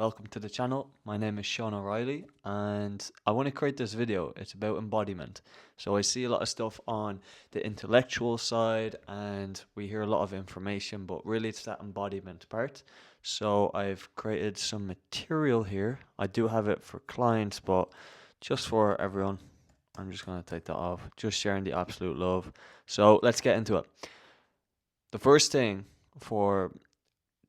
welcome to the channel. My name is Sean O'Reilly and I want to create this video. It's about embodiment. So I see a lot of stuff on the intellectual side and we hear a lot of information, but really it's that embodiment part. So I've created some material here. I do have it for clients, but just for everyone, I'm just going to take that off. Just sharing the absolute love. So let's get into it. The first thing for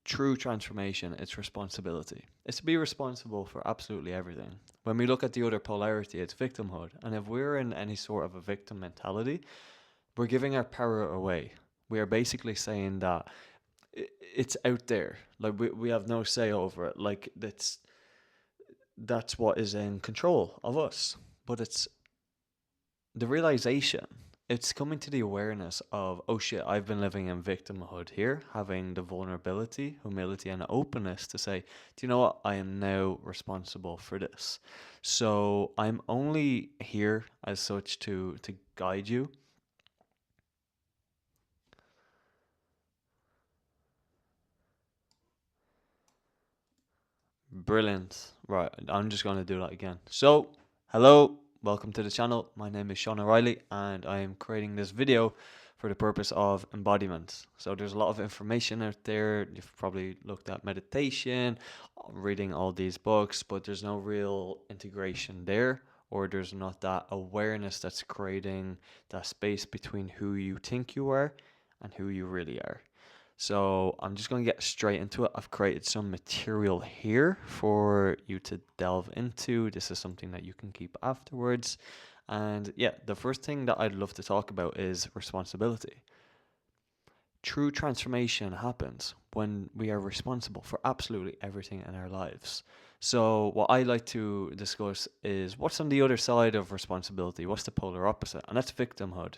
true transformation, it's responsibility. It's to be responsible for absolutely everything. When we look at the other polarity, it's victimhood. And if we're in any sort of a victim mentality, we're giving our power away. We are basically saying that it's out there. Like we have no say over it. Like that's what is in control of us. But it's the realization, it's coming to the awareness of, oh shit, I've been living in victimhood here, having the vulnerability, humility, and openness to say, do you know what? I am now responsible for this. So I'm only here as such to guide you. Brilliant. Right, I'm just going to do that again. So, hello, welcome to the channel. My name is Sean O'Reilly and I am creating this video for the purpose of embodiment. So there's a lot of information out there. You've probably looked at meditation, reading all these books, but there's no real integration there, or there's not that awareness that's creating that space between who you think you are and who you really are. So I'm just going to get straight into it. I've created some material here for you to delve into. This is something that you can keep afterwards. And yeah, the first thing that I'd love to talk about is responsibility. True transformation happens when we are responsible for absolutely everything in our lives. So what I like to discuss is what's on the other side of responsibility. What's the polar opposite? And that's victimhood.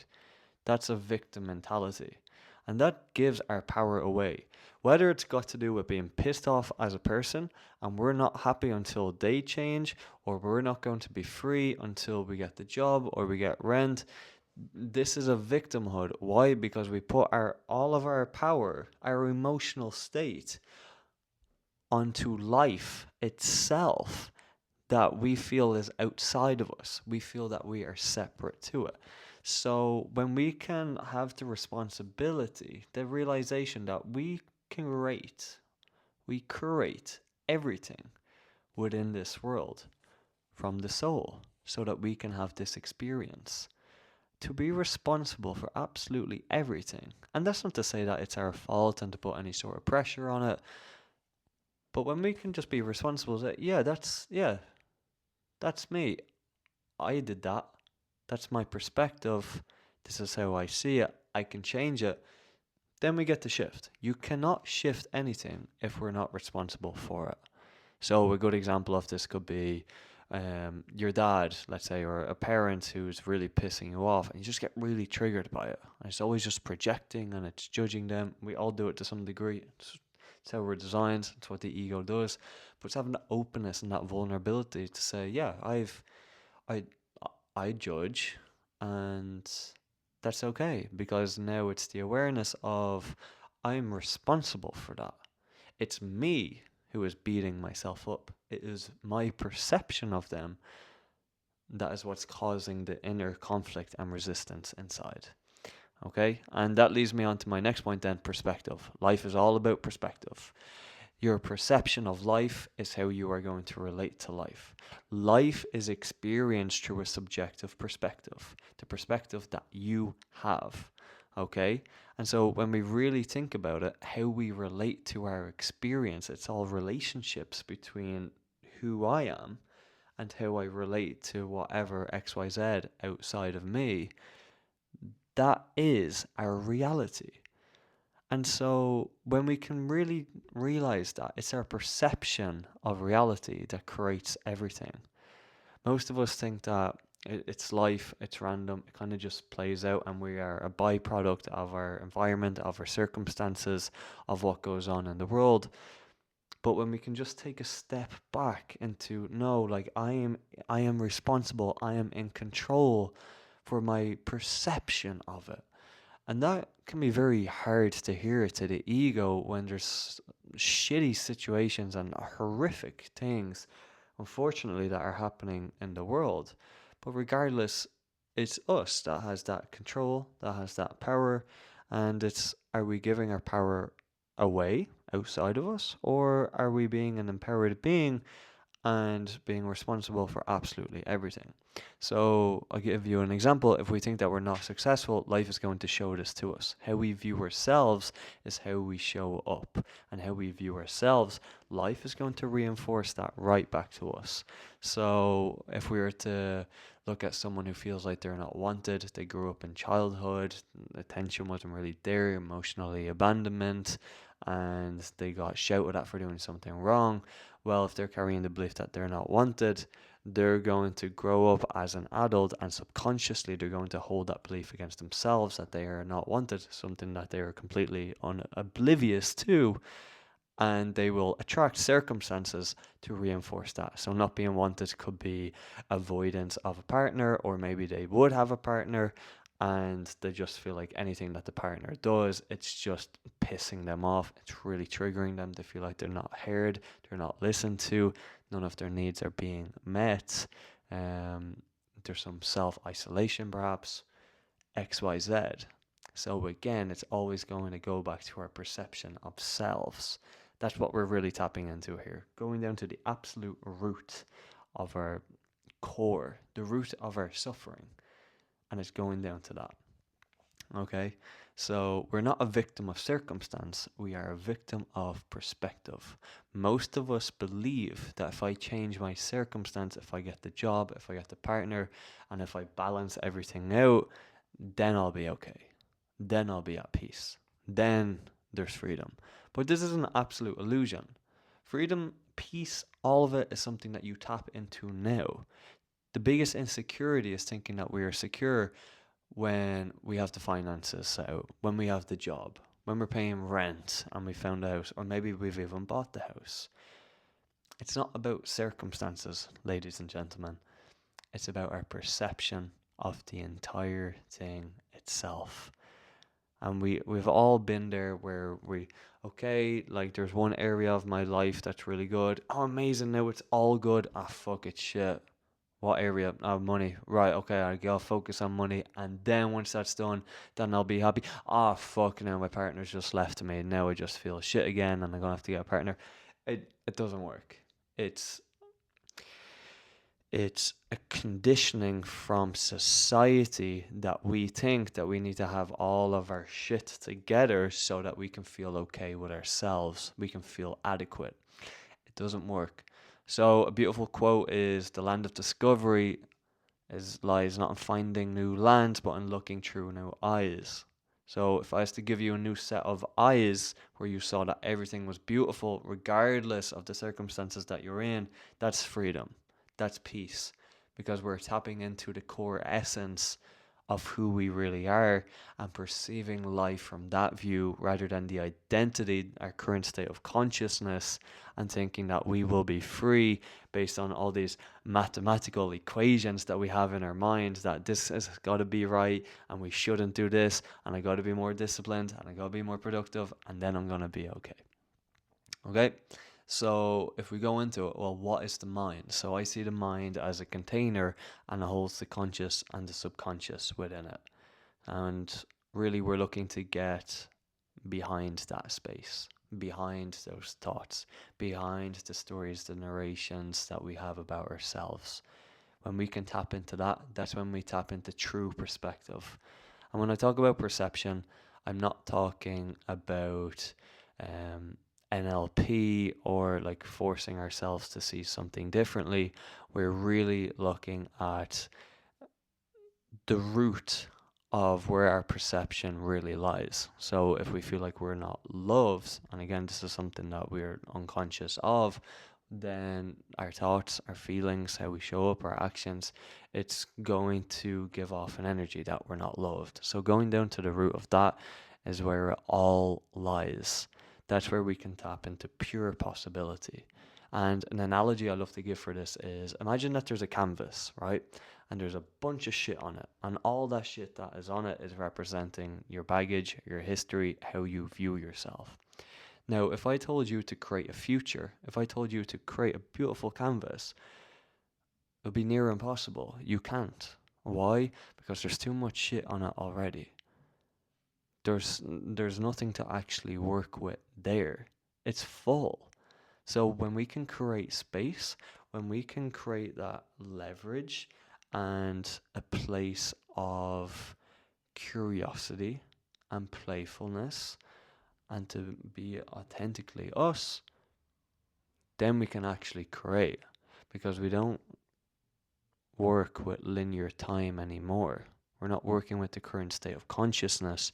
That's a victim mentality. And that gives our power away. Whether it's got to do with being pissed off as a person and we're not happy until they change, or we're not going to be free until we get the job or we get rent. This is a victimhood. Why? Because we put all of our power, our emotional state, onto life itself that we feel is outside of us. We feel that we are separate to it. So when we can have the responsibility, the realization that we curate everything within this world from the soul so that we can have this experience. To be responsible for absolutely everything. And that's not to say that it's our fault and to put any sort of pressure on it. But when we can just be responsible, say, that's me. I did that. That's my perspective. This is how I see it. I can change it. Then we get to shift. You cannot shift anything if we're not responsible for it. So a good example of this could be your dad, let's say, or a parent who's really pissing you off, and you just get really triggered by it. And it's always just projecting and it's judging them. We all do it to some degree. It's how we're designed. It's what the ego does. But it's having that openness and that vulnerability to say, yeah, I I judge, and that's okay, because now it's the awareness of I'm responsible for that. It's me who is beating myself up. It is my perception of them that is what's causing the inner conflict and resistance inside. Okay, and that leads me on to my next point then, perspective. Life is all about perspective. Your perception of life is how you are going to relate to life. Life is experienced through a subjective perspective, the perspective that you have. Okay? And so when we really think about it, how we relate to our experience, it's all relationships between who I am and how I relate to whatever XYZ outside of me. That is our reality. And so when we can really realize that it's our perception of reality that creates everything. Most of us think that it's life, it's random, it kind of just plays out and we are a byproduct of our environment, of our circumstances, of what goes on in the world. But when we can just take a step back into, no, like I am responsible, I am in control for my perception of it. And that can be very hard to hear to the ego when there's shitty situations and horrific things, unfortunately, that are happening in the world. But regardless, it's us that has that control, that has that power, and it's, are we giving our power away outside of us, or are we being an empowered being and being responsible for absolutely everything? So I'll give you an example. If we think that we're not successful, life is going to show this to us. How we view ourselves is how we show up, and how we view ourselves, life is going to reinforce that right back to us. So if we were to look at someone who feels like they're not wanted, they grew up in childhood, attention wasn't really there, emotionally abandonment, and they got shouted at for doing something wrong. Well, if they're carrying the belief that they're not wanted, they're going to grow up as an adult, and subconsciously they're going to hold that belief against themselves that they are not wanted, something that they are completely oblivious to, and they will attract circumstances to reinforce that. So not being wanted could be avoidance of a partner, or maybe they would have a partner and they just feel like anything that the partner does, it's just pissing them off. It's really triggering them. They feel like they're not heard, they're not listened to, none of their needs are being met. There's some self-isolation perhaps, XYZ. So again, it's always going to go back to our perception of selves. That's what we're really tapping into here. Going down to the absolute root of our core, the root of our suffering. And it's going down to that. Okay? So we're not a victim of circumstance, we are a victim of perspective. Most of us believe that if I change my circumstance, if I get the job, if I get the partner, and if I balance everything out, then I'll be okay. Then I'll be at peace. Then there's freedom. But this is an absolute illusion. Freedom, peace, all of it is something that you tap into now. The biggest insecurity is thinking that we are secure when we have the finances set out, when we have the job, when we're paying rent and we found a house, or maybe we've even bought the house. It's not about circumstances, ladies and gentlemen. It's about our perception of the entire thing itself. And we've all been there where okay, like there's one area of my life that's really good. Oh, amazing, now it's all good. Ah, fuck, it's shit. What area? Oh, money. Right, okay, I'll focus on money. And then once that's done, then I'll be happy. Ah, fuck, now my partner's just left me. Now I just feel shit again and I'm going to have to get a partner. It doesn't work. It's a conditioning from society that we think that we need to have all of our shit together so that we can feel okay with ourselves. We can feel adequate. It doesn't work. So a beautiful quote is, the land of discovery lies not in finding new lands, but in looking through new eyes. So if I was to give you a new set of eyes where you saw that everything was beautiful regardless of the circumstances that you're in, that's freedom. That's peace. Because we're tapping into the core essence of who we really are and perceiving life from that view rather than the identity, our current state of consciousness, and thinking that we will be free based on all these mathematical equations that we have in our minds, that this has got to be right and we shouldn't do this, and I got to be more disciplined and I got to be more productive, and then I'm going to be okay. Okay? So if we go into it, well, what is the mind? So I see the mind as a container, and it holds the conscious and the subconscious within it. And really we're looking to get behind that space, behind those thoughts, behind the stories, the narrations that we have about ourselves. When we can tap into that, that's when we tap into true perspective. And when I talk about perception, I'm not talking about NLP or like forcing ourselves to see something differently. We're really looking at the root of where our perception really lies. So if we feel like we're not loved, and again, this is something that we're unconscious of, then our thoughts, our feelings, how we show up, our actions, it's going to give off an energy that we're not loved. So going down to the root of that is where it all lies. That's where we can tap into pure possibility. And an analogy I love to give for this is, imagine that there's a canvas, right? And there's a bunch of shit on it. And all that shit that is on it is representing your baggage, your history, how you view yourself. Now, if I told you to create a future, if I told you to create a beautiful canvas, it would be near impossible. You can't. Why? Because there's too much shit on it already. There's nothing to actually work with there. It's full. So when we can create space, when we can create that leverage and a place of curiosity and playfulness and to be authentically us, then we can actually create, because we don't work with linear time anymore. We're not working with the current state of consciousness.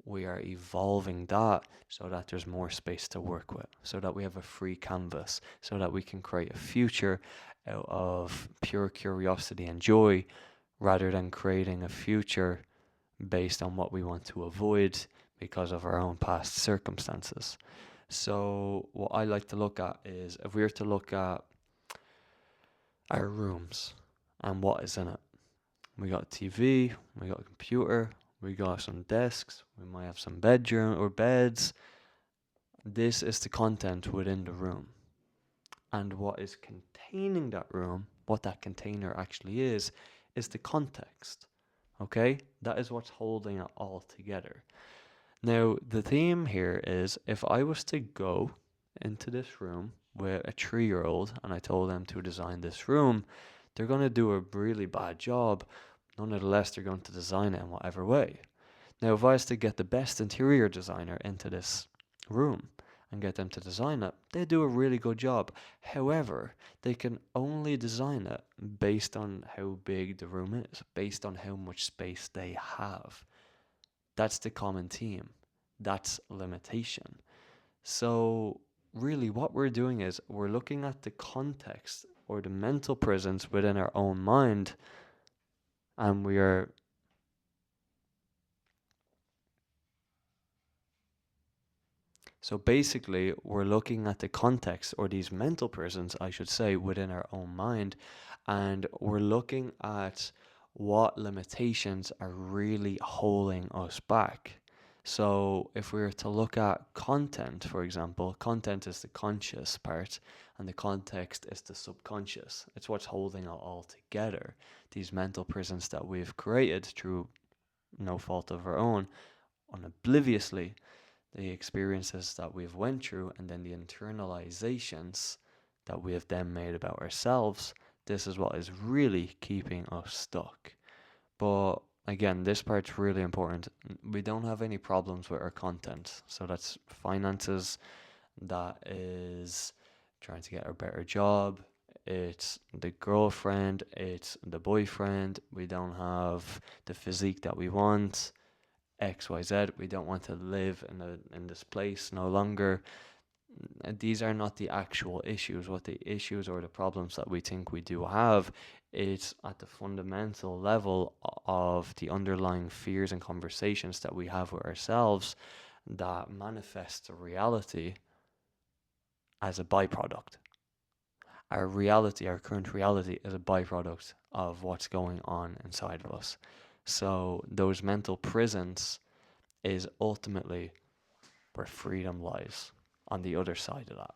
We are evolving that so that there's more space to work with, so that we have a free canvas, so that we can create a future out of pure curiosity and joy, rather than creating a future based on what we want to avoid because of our own past circumstances. So what I like to look at is, if we were to look at our rooms and what is in it. We got a TV, we got a computer, we got some desks, we might have some bedroom or beds. This is the content within the room. And what is containing that room, what that container actually is the context. Okay? That is what's holding it all together. Now, the theme here is, if I was to go into this room with a 3-year-old and I told them to design this room, they're going to do a really bad job. Nonetheless, they're going to design it in whatever way. Now, if I was to get the best interior designer into this room and get them to design it, they do a really good job. However, they can only design it based on how big the room is, based on how much space they have. That's the common theme. That's limitation. So, really, what we're doing is we're looking at the context or the mental prisons within our own mind, and we are so basically, we're looking at the context, or these mental prisons, I should say, within our own mind, and we're looking at what limitations are really holding us back. So, if we were to look at content, for example, content is the conscious part, and the context is the subconscious. It's what's holding it all together. These mental prisons that we've created through no fault of our own, unobliviously, the experiences that we've went through, and then the internalizations that we have then made about ourselves. This is what is really keeping us stuck. But again, this part's really important. We don't have any problems with our content. So that's finances, that is trying to get a better job, it's the girlfriend, it's the boyfriend. We don't have the physique that we want, XYZ. We don't want to live in this place no longer. These are not the actual issues. What the issues or the problems that we think we do have, it's at the fundamental level of the underlying fears and conversations that we have with ourselves that manifest reality as a byproduct. Our reality, our current reality, is a byproduct of what's going on inside of us. So those mental prisons is ultimately where freedom lies, on the other side of that.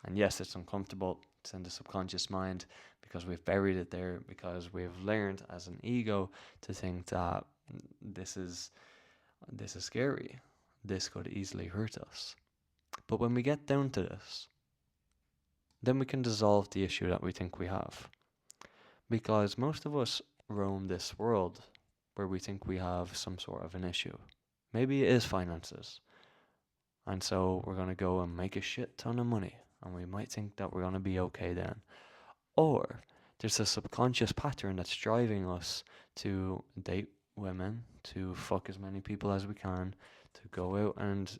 And yes, it's uncomfortable. It's in the subconscious mind because we've buried it there, because we've learned as an ego to think that this is scary. This could easily hurt us. But when we get down to this, then we can dissolve the issue that we think we have. Because most of us roam this world where we think we have some sort of an issue. Maybe it is finances. And so we're going to go and make a shit ton of money. And we might think that we're going to be okay then. Or there's a subconscious pattern that's driving us to date women, to fuck as many people as we can, to go out and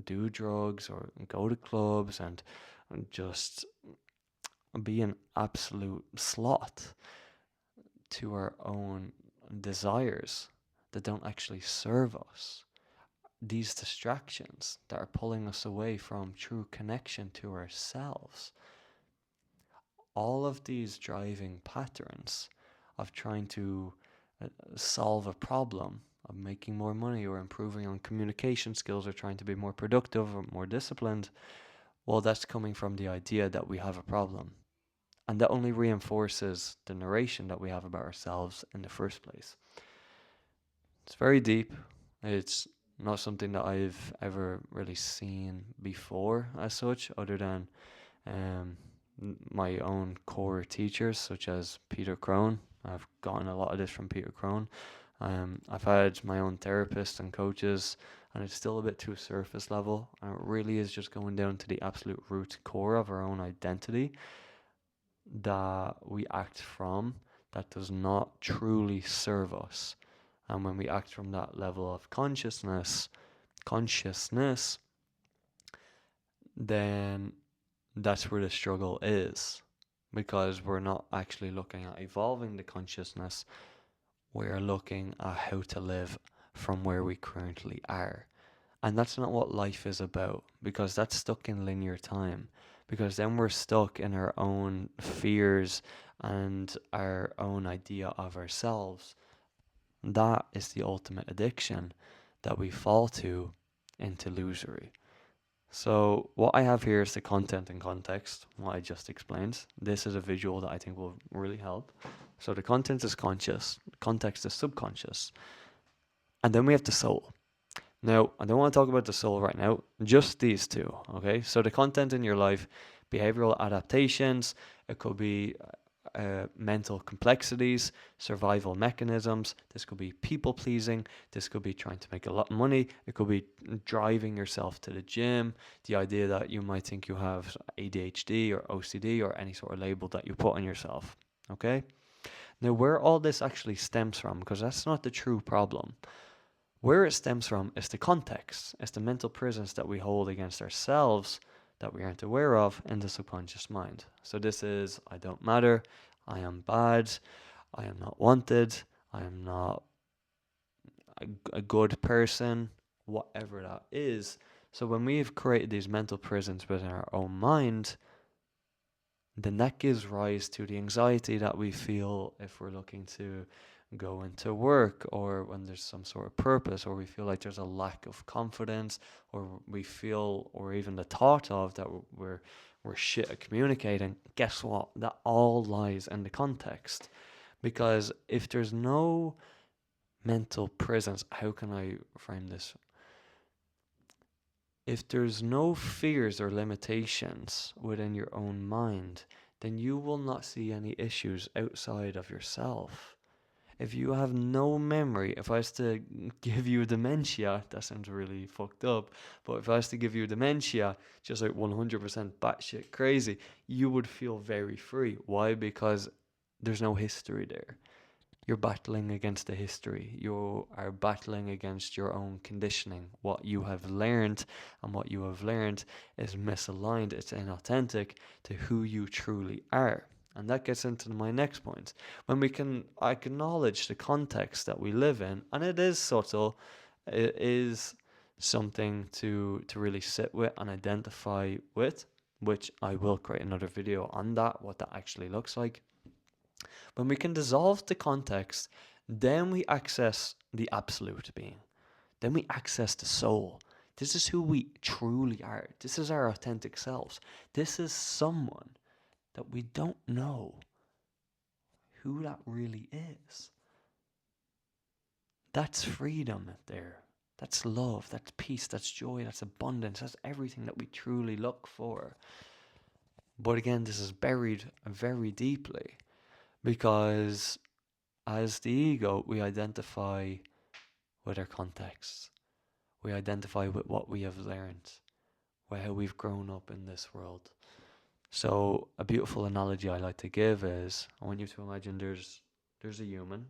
do drugs or go to clubs and just be an absolute sloth to our own desires that don't actually serve us. These distractions that are pulling us away from true connection to ourselves. All of these driving patterns of trying to solve a problem of making more money or improving on communication skills or trying to be more productive or more disciplined, well, that's coming from the idea that we have a problem. And that only reinforces the narration that we have about ourselves in the first place. It's very deep. It's not something that I've ever really seen before as such, other than um, my own core teachers, such as Peter Crone. I've gotten a lot of this from Peter Crone. I've had my own therapists and coaches, and it's still a bit too surface level. And it really is just going down to the absolute root core of our own identity that we act from that does not truly serve us. And when we act from that level of consciousness, then that's where the struggle is, because we're not actually looking at evolving the consciousness. We're looking at how to live from where we currently are. And that's not what life is about, because that's stuck in linear time. Because then we're stuck in our own fears and our own idea of ourselves. That is the ultimate addiction that we fall to into illusory. So what I have here is the content and context, what I just explained. This is a visual that I think will really help. So the content is conscious, context is subconscious. And then we have the soul. Now, I don't want to talk about the soul right now, just these two, okay? So the content in your life, behavioral adaptations, it could be mental complexities, survival mechanisms, this could be people pleasing, this could be trying to make a lot of money, it could be driving yourself to the gym, the idea that you might think you have ADHD or OCD or any sort of label that you put on yourself, okay? Now, where all this actually stems from, because that's not the true problem. Where it stems from is the context, it's the mental prisons that we hold against ourselves that we aren't aware of in the subconscious mind. So this is, I don't matter, I am bad, I am not wanted, I am not a good person, whatever that is. So when we've created these mental prisons within our own mind, then that gives rise to the anxiety that we feel if we're looking to go into work, or when there's some sort of purpose, or we feel like there's a lack of confidence, or we feel, or even the thought of that we're shit at communicating. Guess what? That all lies in the context. Because if there's no mental presence, how can I frame this? If there's no fears or limitations within your own mind, then you will not see any issues outside of yourself. If you have no memory, if I was to give you dementia, that sounds really fucked up, but if I was to give you dementia, just like 100% batshit crazy, you would feel very free. Why? Because there's no history there. You're battling against the history. You are battling against your own conditioning. What you have learned, and what you have learned is misaligned. It's inauthentic to who you truly are. And that gets into my next point. When we can acknowledge the context that we live in, and it is subtle, it is something to really sit with and identify with, which I will create another video on that, what that actually looks like. When we can dissolve the context, then we access the absolute being. Then we access the soul. This is who we truly are. This is our authentic selves. This is someone that we don't know who that really is. That's freedom there. That's love. That's peace. That's joy. That's abundance. That's everything that we truly look for. But again, this is buried very deeply, because as the ego, we identify with our contexts. We identify with what we have learned, with how we've grown up in this world. So a beautiful analogy I like to give is, I want you to imagine there's a human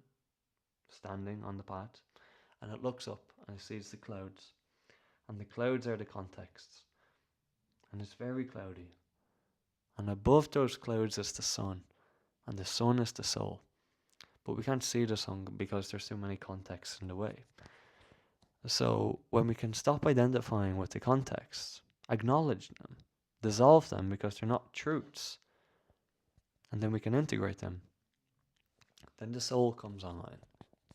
standing on the path, and it looks up and it sees the clouds. And the clouds are the contexts. And it's very cloudy. And above those clouds is the sun. And the sun is the soul. But we can't see the sun because there's too many contexts in the way. So when we can stop identifying with the contexts, acknowledge them, dissolve them because they're not truths, and then we can integrate them, then the soul comes online.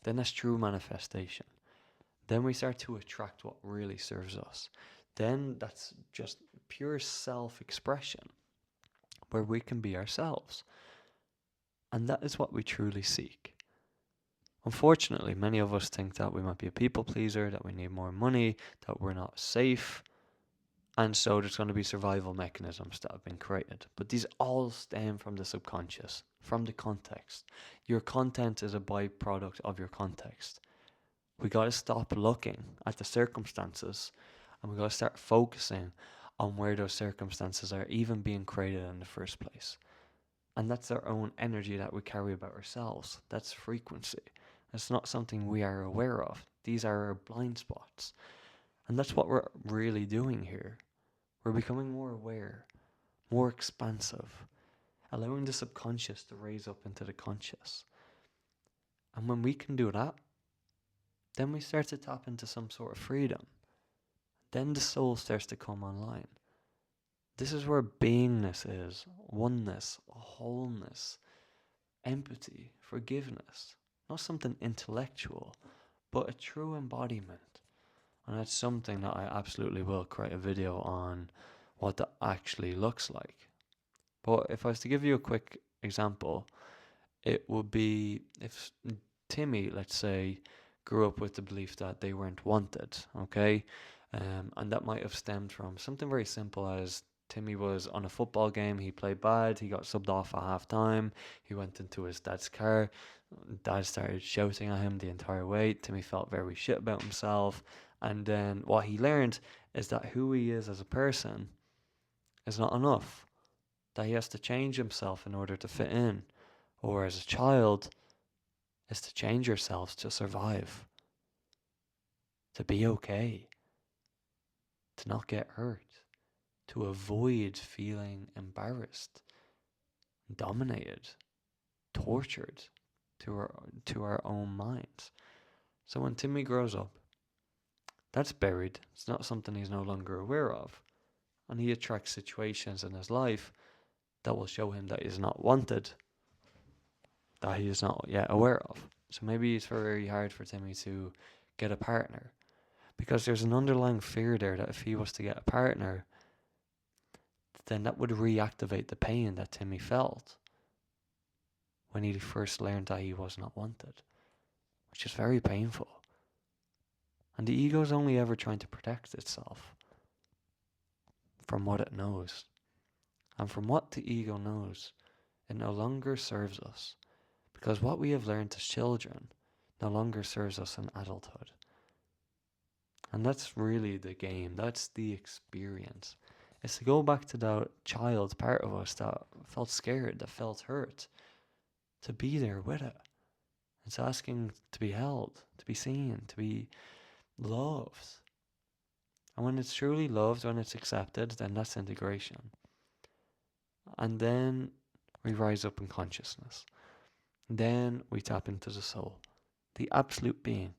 Then that's true manifestation. then we start to attract what really serves us. Then that's just pure self-expression where we can be ourselves. And that is what we truly seek. Unfortunately, many of us think that we might be a people pleaser, that we need more money, that we're not safe, and so there's going to be survival mechanisms that have been created. But these all stem from the subconscious, from the context. Your content is a byproduct of your context. We got to stop looking at the circumstances, and we got to start focusing on where those circumstances are even being created in the first place. And that's our own energy that we carry about ourselves. That's frequency. It's not something we are aware of. These are our blind spots. And that's what we're really doing here. We're becoming more aware, more expansive, allowing the subconscious to raise up into the conscious. And when we can do that, then we start to tap into some sort of freedom. Then the soul starts to come online. This is where beingness is, oneness, wholeness, empathy, forgiveness. Not something intellectual, but a true embodiment. And that's something that I absolutely will create a video on what that actually looks like. But if I was to give you a quick example, it would be if Timmy, let's say, grew up with the belief that they weren't wanted, okay? And that might have stemmed from something very simple as Timmy was on a football game, he played bad, he got subbed off at half time, he went into his dad's car, dad started shouting at him the entire way, Timmy felt very shit about himself, and then what he learned is that who he is as a person is not enough, that he has to change himself in order to fit in, or as a child, is to change yourselves to survive, to be okay, to not get hurt, to avoid feeling embarrassed, dominated, tortured to our own minds. So when Timmy grows up, that's buried. It's not something he's no longer aware of. And he attracts situations in his life that will show him that he's not wanted, that he is not yet aware of. So maybe it's very hard for Timmy to get a partner, because there's an underlying fear there that if he was to get a partner, then that would reactivate the pain that Timmy felt when he first learned that he was not wanted, which is very painful. And the ego is only ever trying to protect itself from what it knows. And from what the ego knows, it no longer serves us, because what we have learned as children no longer serves us in adulthood. And that's really the game, that's the experience. It's to go back to that child part of us that felt scared, that felt hurt, to be there with it. It's asking to be held, to be seen, to be loved. And when it's truly loved, when it's accepted, then that's integration. And then we rise up in consciousness. Then we tap into the soul, the absolute being,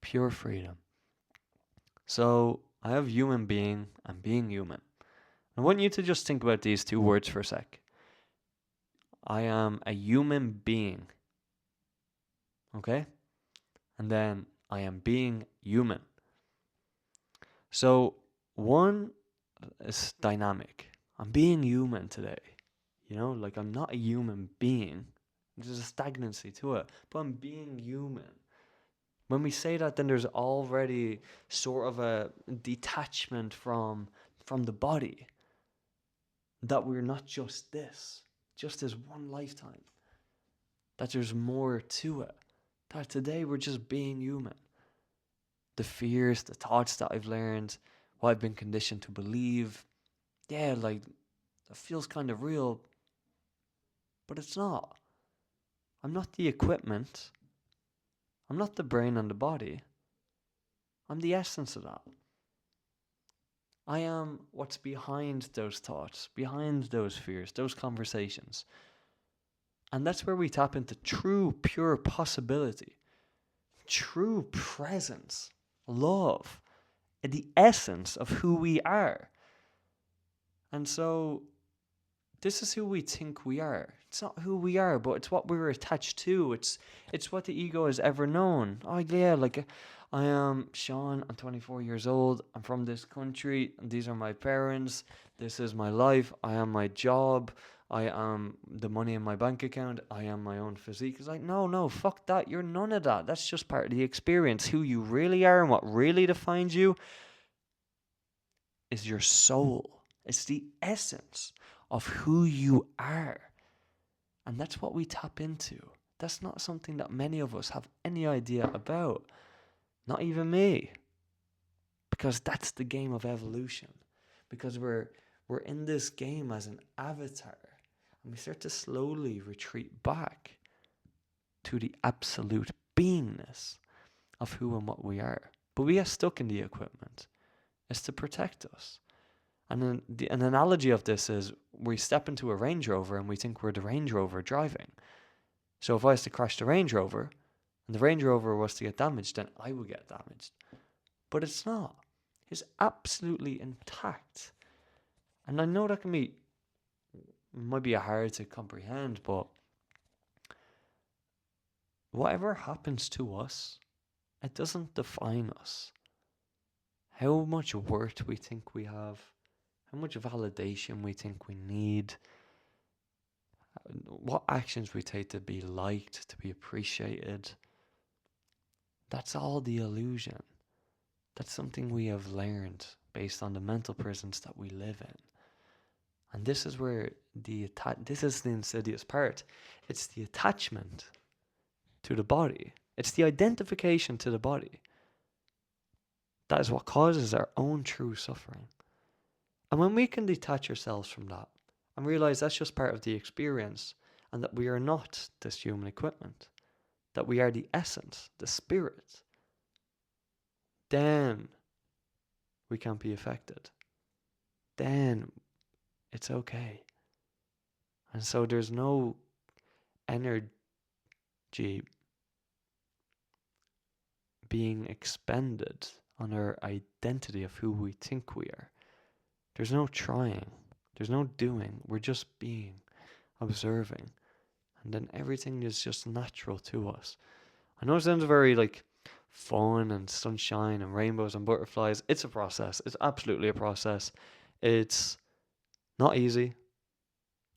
pure freedom. So I have human being and being human. I want you to just think about these two words for a sec. I am a human being. Okay? And then I am being human. So one is dynamic. I'm being human today. Like I'm not a human being. There's a stagnancy to it. But I'm being human. When we say that, then there's already sort of a detachment from the body. That we're not just this one lifetime. That there's more to it. That today we're just being human. The fears, the thoughts that I've learned, what I've been conditioned to believe, like, it feels kind of real, but it's not. I'm not the equipment. I'm not the brain and the body. I'm the essence of that. I am what's behind those thoughts, behind those fears, those conversations. And that's where we tap into true, pure possibility, true presence, love, the essence of who we are. And so this is who we think we are. It's not who we are, but it's what we were attached to. It's what the ego has ever known. Oh yeah, like I am Sean, I'm 24 years old, I'm from this country, these are my parents, this is my life, I am my job, I am the money in my bank account, I am my own physique. It's like, no, fuck that, you're none of that. That's just part of the experience. Who you really are and what really defines you is your soul. It's the essence of who you are. And that's what we tap into. That's not something that many of us have any idea about. Not even me. Because that's the game of evolution. Because we're in this game as an avatar. And we start to slowly retreat back to the absolute beingness of who and what we are. But we get stuck in the equipment. It's to protect us. And then an analogy of this is we step into a Range Rover and we think we're the Range Rover driving. So if I was to crash the Range Rover and the Range Rover was to get damaged, then I would get damaged. But it's not. It's absolutely intact. And I know that might be hard to comprehend, but whatever happens to us, it doesn't define us. How much worth we think we have, how much validation we think we need, what actions we take to be liked, to be appreciated, that's all the illusion. That's something we have learned based on the mental prisons that we live in. And this is where this is the insidious part. It's the attachment to the body. It's the identification to the body. That is what causes our own true suffering. And when we can detach ourselves from that and realize that's just part of the experience and that we are not this human equipment, that we are the essence, the spirit, then we can't be affected. Then it's okay. And so there's no energy being expended on our identity of who we think we are. There's no trying. There's no doing. We're just being, observing. And then everything is just natural to us. I know it sounds very fun and sunshine and rainbows and butterflies. It's a process. It's absolutely a process. It's not easy.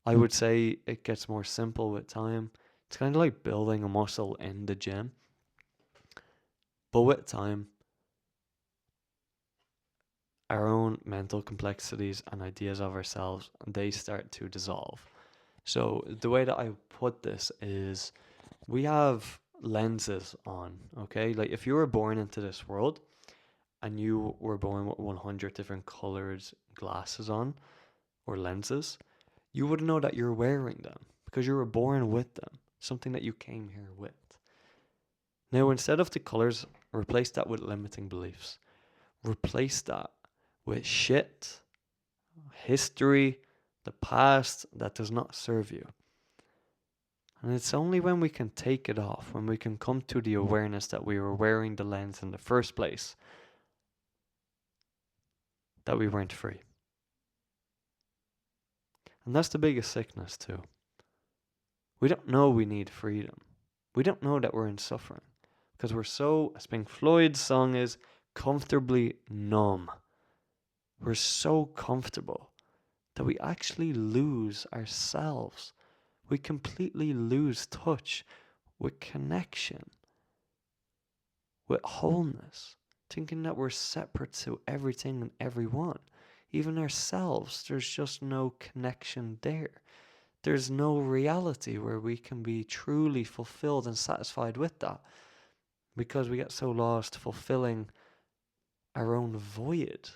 I would say it gets more simple with time. It's kind of like building a muscle in the gym. But with time, our own mental complexities and ideas of ourselves, they start to dissolve. So the way that I put this is we have lenses on, okay? Like if you were born into this world and you were born with 100 different colored glasses on or lenses, you wouldn't know that you're wearing them because you were born with them, something that you came here with. Now, instead of the colors, replace that with limiting beliefs. Replace that with shit, history, the past that does not serve you. And it's only when we can take it off, when we can come to the awareness that we were wearing the lens in the first place, that we weren't free. And that's the biggest sickness too. We don't know we need freedom. We don't know that we're in suffering. Because we're so, as Pink Floyd's song is, comfortably numb. We're so comfortable that we actually lose ourselves. We completely lose touch with connection, with wholeness, thinking that we're separate to everything and everyone. Even ourselves, there's just no connection there. There's no reality where we can be truly fulfilled and satisfied with that. Because we get so lost fulfilling our own void.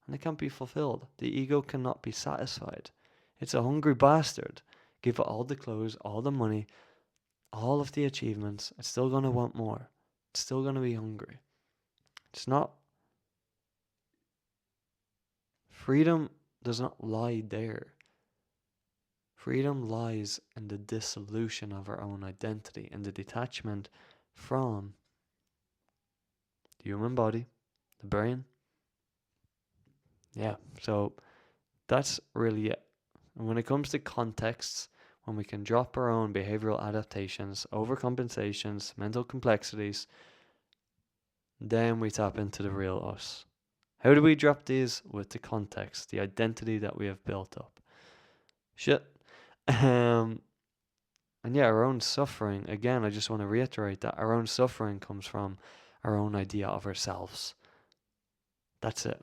And it can't be fulfilled. The ego cannot be satisfied. It's a hungry bastard. Give it all the clothes, all the money, all of the achievements. It's still going to want more. It's still going to be hungry. It's not. Freedom does not lie there. Freedom lies in the dissolution of our own identity, in the detachment from the human body, the brain. Yeah, so that's really it. And when it comes to contexts, when we can drop our own behavioral adaptations, overcompensations, mental complexities, Then we tap into the real us. How do we drop these? With the context, the identity that we have built up. Shit. And yeah, our own suffering, again, I just want to reiterate that our own suffering comes from our own idea of ourselves. That's it.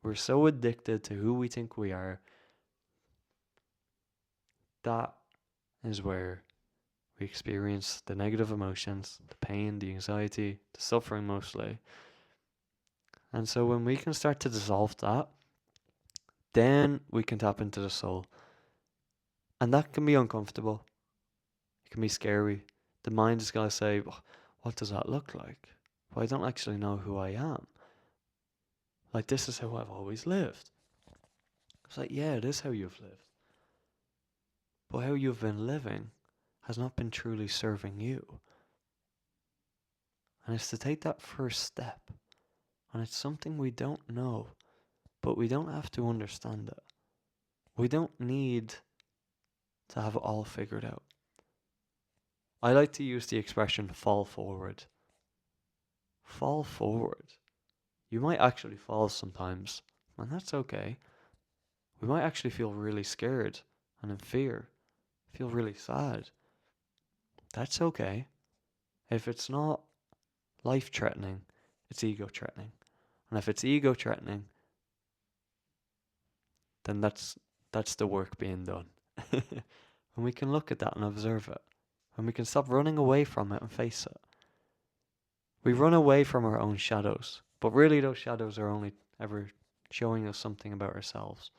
We're so addicted to who we think we are. That is where we experience the negative emotions, the pain, the anxiety, the suffering mostly. And so when we can start to dissolve that, then we can tap into the soul. And that can be uncomfortable. It can be scary. The mind is going to say, what does that look like? Well, I don't actually know who I am. Like, this is how I've always lived. It's like, yeah, it is how you've lived. But how you've been living has not been truly serving you. And it's to take that first step. And it's something we don't know, but we don't have to understand it. We don't need to have it all figured out. I like to use the expression fall forward. Fall forward. You might actually fall sometimes, and that's okay. We might actually feel really scared and in fear, feel really sad. That's okay. If it's not life threatening, it's ego threatening. And if it's ego threatening, then that's the work being done. And we can look at that and observe it. And we can stop running away from it and face it. We run away from our own shadows, but really those shadows are only ever showing us something about ourselves.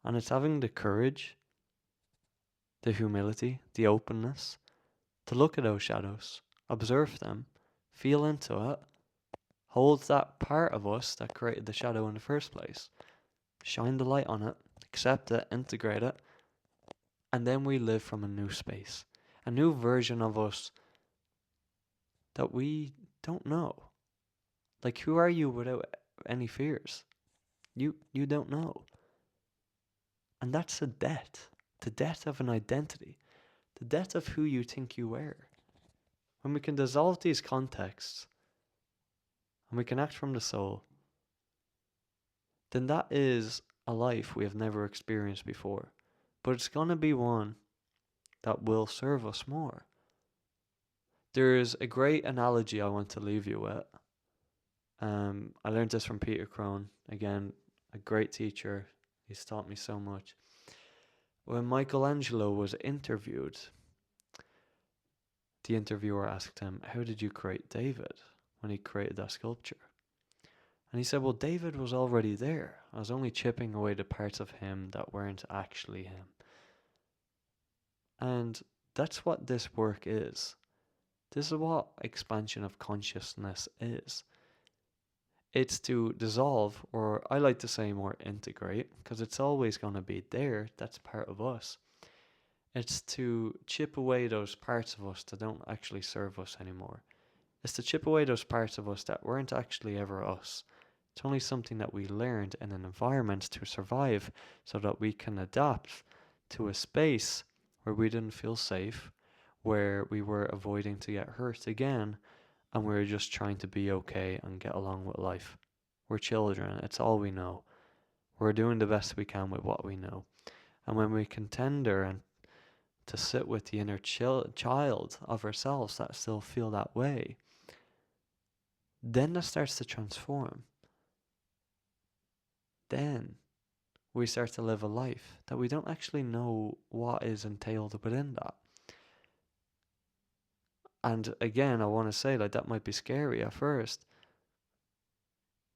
And it's having the courage, the humility, the openness to look at those shadows, observe them, feel into it, hold that part of us that created the shadow in the first place, shine the light on it, accept it, integrate it, and then we live from a new space, a new version of us that we don't know. Like, who are you without any fears? You don't know. And that's a death. The death of an identity. The death of who you think you were. When we can dissolve these contexts and we can act from the soul, then that is a life we have never experienced before. But it's going to be one that will serve us more. There's a great analogy I want to leave you with. I learned this from Peter Crone. Again, a great teacher. He's taught me so much. When Michelangelo was interviewed, the interviewer asked him, how did you create David when he created that sculpture? And he said, well, David was already there. I was only chipping away the parts of him that weren't actually him. And that's what this work is. This is what expansion of consciousness is. It's to dissolve, or I like to say more integrate, because it's always going to be there. That's part of us. It's to chip away those parts of us that don't actually serve us anymore. It's to chip away those parts of us that weren't actually ever us. It's only something that we learned in an environment to survive so that we can adapt to a space where we didn't feel safe, where we were avoiding to get hurt again, and we were just trying to be okay and get along with life. We're children, it's all we know. We're doing the best we can with what we know. And when we can tender and to sit with the inner child of ourselves that still feel that way, then that starts to transform. Then we start to live a life that we don't actually know what is entailed within that. And again, I want to say, like, that might be scary at first,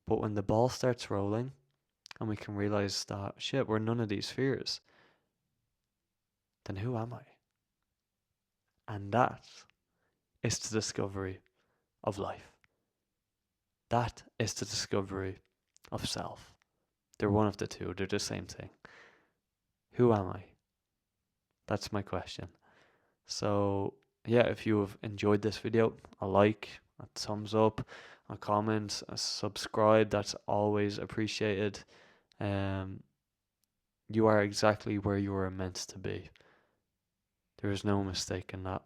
but when the ball starts rolling and we can realize that, shit, we're none of these fears, then who am I? And that is the discovery of life. That is the discovery of self. They're one of the two. They're the same thing. Who am I? That's my question. So, yeah, if you have enjoyed this video, a like, a thumbs up, a comment, a subscribe, that's always appreciated. You are exactly where you are meant to be. There is no mistake in that.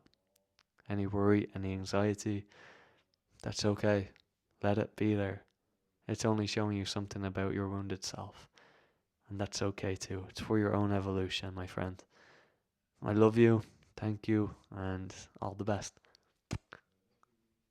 Any worry, any anxiety, that's okay. Let it be there. It's only showing you something about your wounded self. And that's okay too. It's for your own evolution, my friend. I love you. Thank you. And all the best.